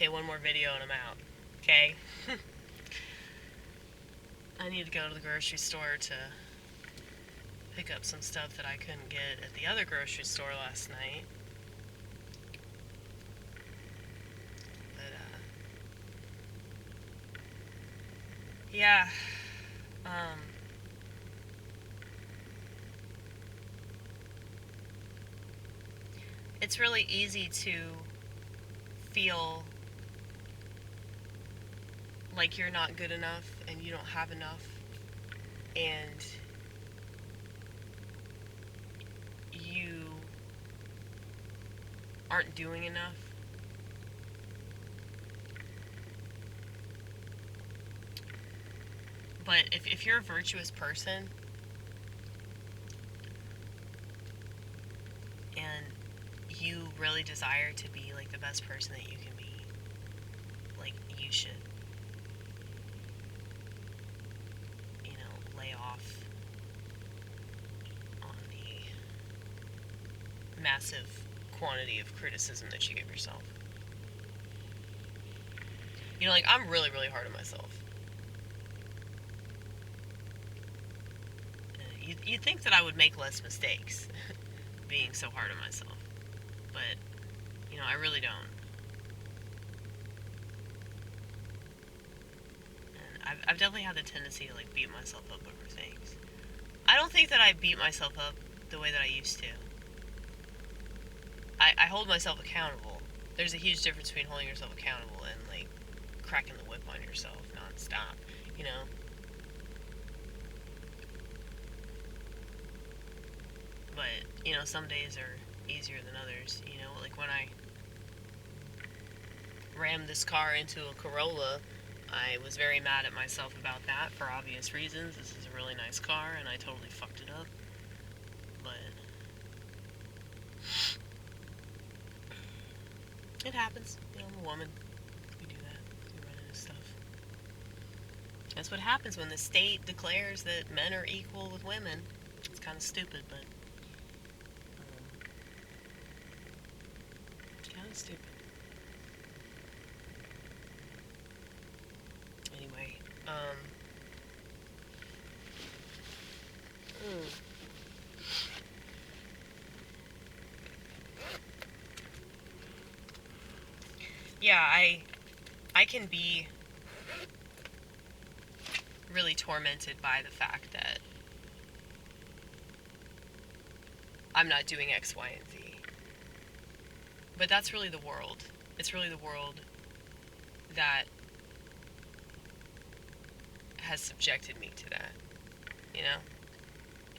okay, one more video and I'm out. Okay? I need to go to the grocery store to pick up some stuff that I couldn't get at the other grocery store last night. But, yeah. It's really easy to feel like you're not good enough and you don't have enough, and you aren't doing enough. But if you're a virtuous person and you really desire to be like the best person that you can be, like, you should, lay off on the massive quantity of criticism that you give yourself. Like, I'm really, really hard on myself. You'd think that I would make less mistakes being so hard on myself. But, I really don't. And I've definitely had the tendency to, like, beat myself up over things. I don't think that I beat myself up the way that I used to. I hold myself accountable. There's a huge difference between holding yourself accountable and, like, cracking the whip on yourself nonstop, But, some days are easier than others, like when I rammed this car into a Corolla, I was very mad at myself about that for obvious reasons. This is a really nice car and I totally fucked it up. But it happens. I'm a woman. We do that. We run into stuff. That's what happens when the state declares that men are equal with women. It's kind of stupid, but kind of stupid. Anyway, yeah, I can be really tormented by the fact that I'm not doing X, Y, and Z. But that's really the world. It's really the world that has subjected me to that,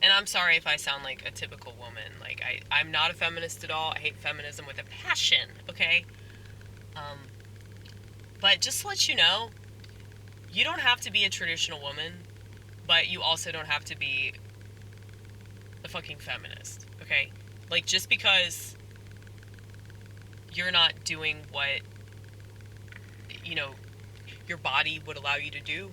And I'm sorry if I sound like a typical woman. Like, I'm not a feminist at all. I hate feminism with a passion, okay? But just to let you know, you don't have to be a traditional woman, but you also don't have to be a fucking feminist, okay? Like, just because you're not doing what, your body would allow you to do.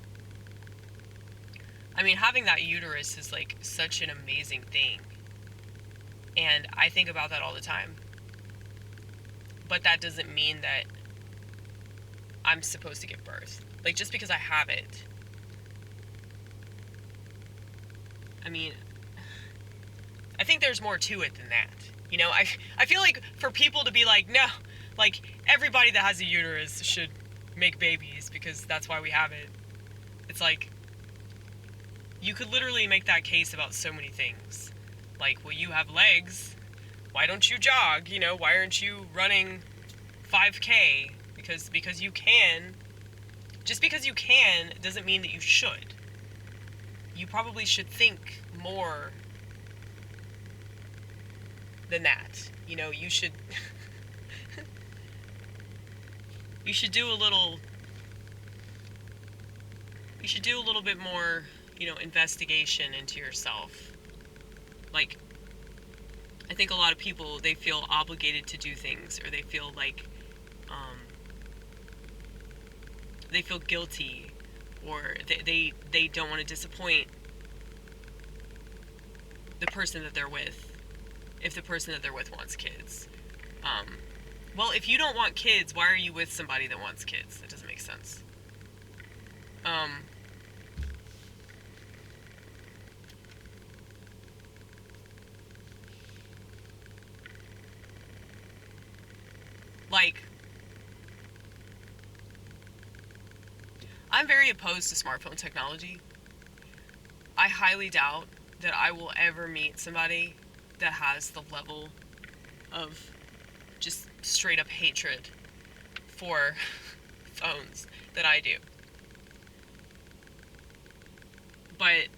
I mean, having that uterus is, like, such an amazing thing. And I think about that all the time. But that doesn't mean that I'm supposed to give birth. Like, just because I have it. I mean, I think there's more to it than that. I feel like for people to be like, no, like, everybody that has a uterus should make babies because that's why we have it. It's like, you could literally make that case about so many things. Like, well, you have legs. Why don't you jog? Why aren't you running 5K? Because you can. Just because you can doesn't mean that you should. You probably should think more than that. You should you should do a little bit more, investigation into yourself. Like, I think a lot of people, they feel obligated to do things, or they feel like they feel guilty, or they don't want to disappoint the person that they're with, if the person that they're with wants kids. Well, if you don't want kids, why are you with somebody that wants kids? That doesn't make sense. Like, I'm very opposed to smartphone technology. I highly doubt that I will ever meet somebody that has the level of just straight up hatred for phones that I do. But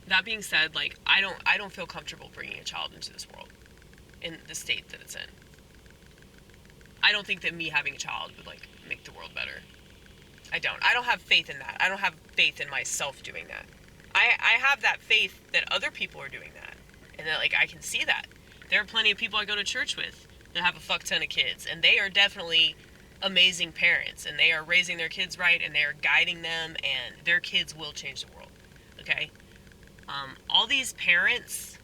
that being said, like, I don't feel comfortable bringing a child into this world in the state that it's in. I don't think that me having a child would, like, make the world better. I don't have faith in that. I don't have faith in myself doing that. I have that faith that other people are doing that, and that, like, I can see that. There are plenty of people I go to church with that have a fuck ton of kids, and they are definitely amazing parents, and they are raising their kids right, and they are guiding them, and their kids will change the world. Okay? All these parents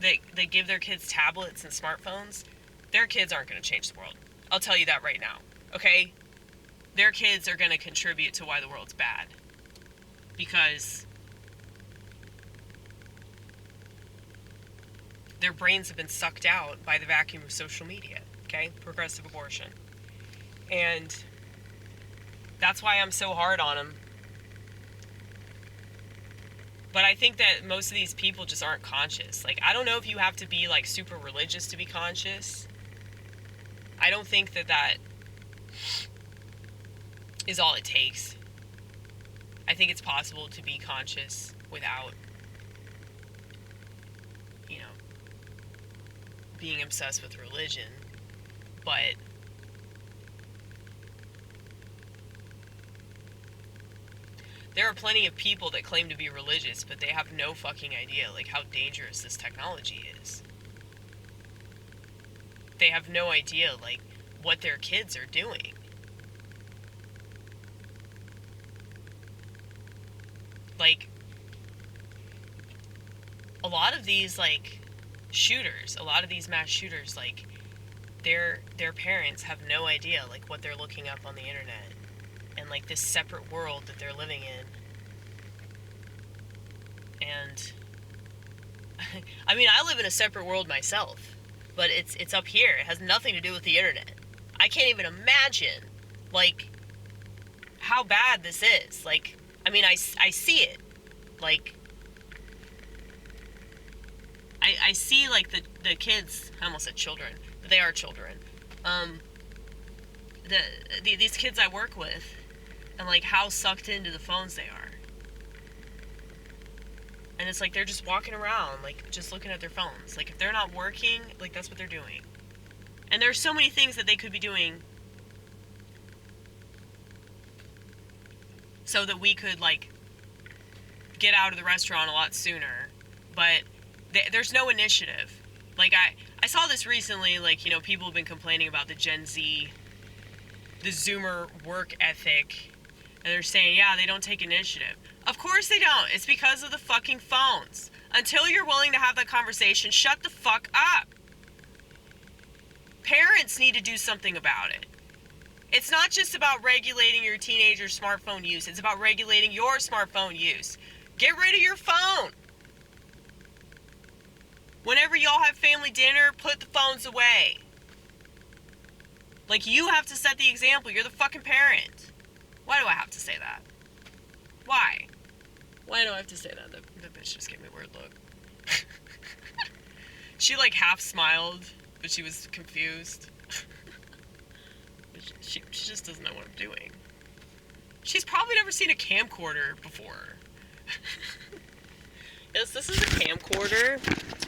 that give their kids tablets and smartphones, their kids aren't going to change the world. I'll tell you that right now. Okay? Their kids are going to contribute to why the world's bad. Because their brains have been sucked out by the vacuum of social media. Okay? Progressive abortion. And that's why I'm so hard on them. But I think that most of these people just aren't conscious. Like, I don't know if you have to be, like, super religious to be conscious. I don't think that is all it takes. I think it's possible to be conscious without, you know, being obsessed with religion. But there are plenty of people that claim to be religious, but they have no fucking idea, like, how dangerous this technology is. They have no idea, like, what their kids are doing. Like, a lot of these, like, shooters, a lot of these mass shooters, like, their parents have no idea, like, what they're looking up on the internet. And, like, this separate world that they're living in. And I mean, I live in a separate world myself, but it's up here. It has nothing to do with the internet. I can't even imagine, like, how bad this is. Like, I mean, I see it. Like, I see, like, the kids, I almost said children, but they are children. These kids I work with, and, like, how sucked into the phones they are. And it's like they're just walking around, like, just looking at their phones. Like, if they're not working, like, that's what they're doing. And there's so many things that they could be doing so that we could, like, get out of the restaurant a lot sooner. But there's no initiative. Like, I saw this recently, like, you know, people have been complaining about the Gen Z, the Zoomer work ethic. And they're saying, yeah, they don't take initiative. Of course they don't. It's because of the fucking phones. Until you're willing to have that conversation, shut the fuck up. Parents need to do something about it. It's not just about regulating your teenager's smartphone use. It's about regulating your smartphone use. Get rid of your phone. Whenever y'all have family dinner, put the phones away. Like, you have to set the example. You're the fucking parent. Why do I have to say that? Why? Why do I have to say that? The bitch just gave me a weird look. She, like, half smiled, but she was confused. She just doesn't know what I'm doing. She's probably never seen a camcorder before. Yes, this is a camcorder.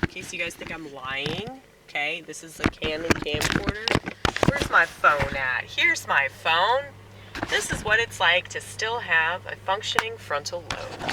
In case you guys think I'm lying. Okay, this is a Canon camcorder. Where's my phone at? Here's my phone. This is what it's like to still have a functioning frontal lobe.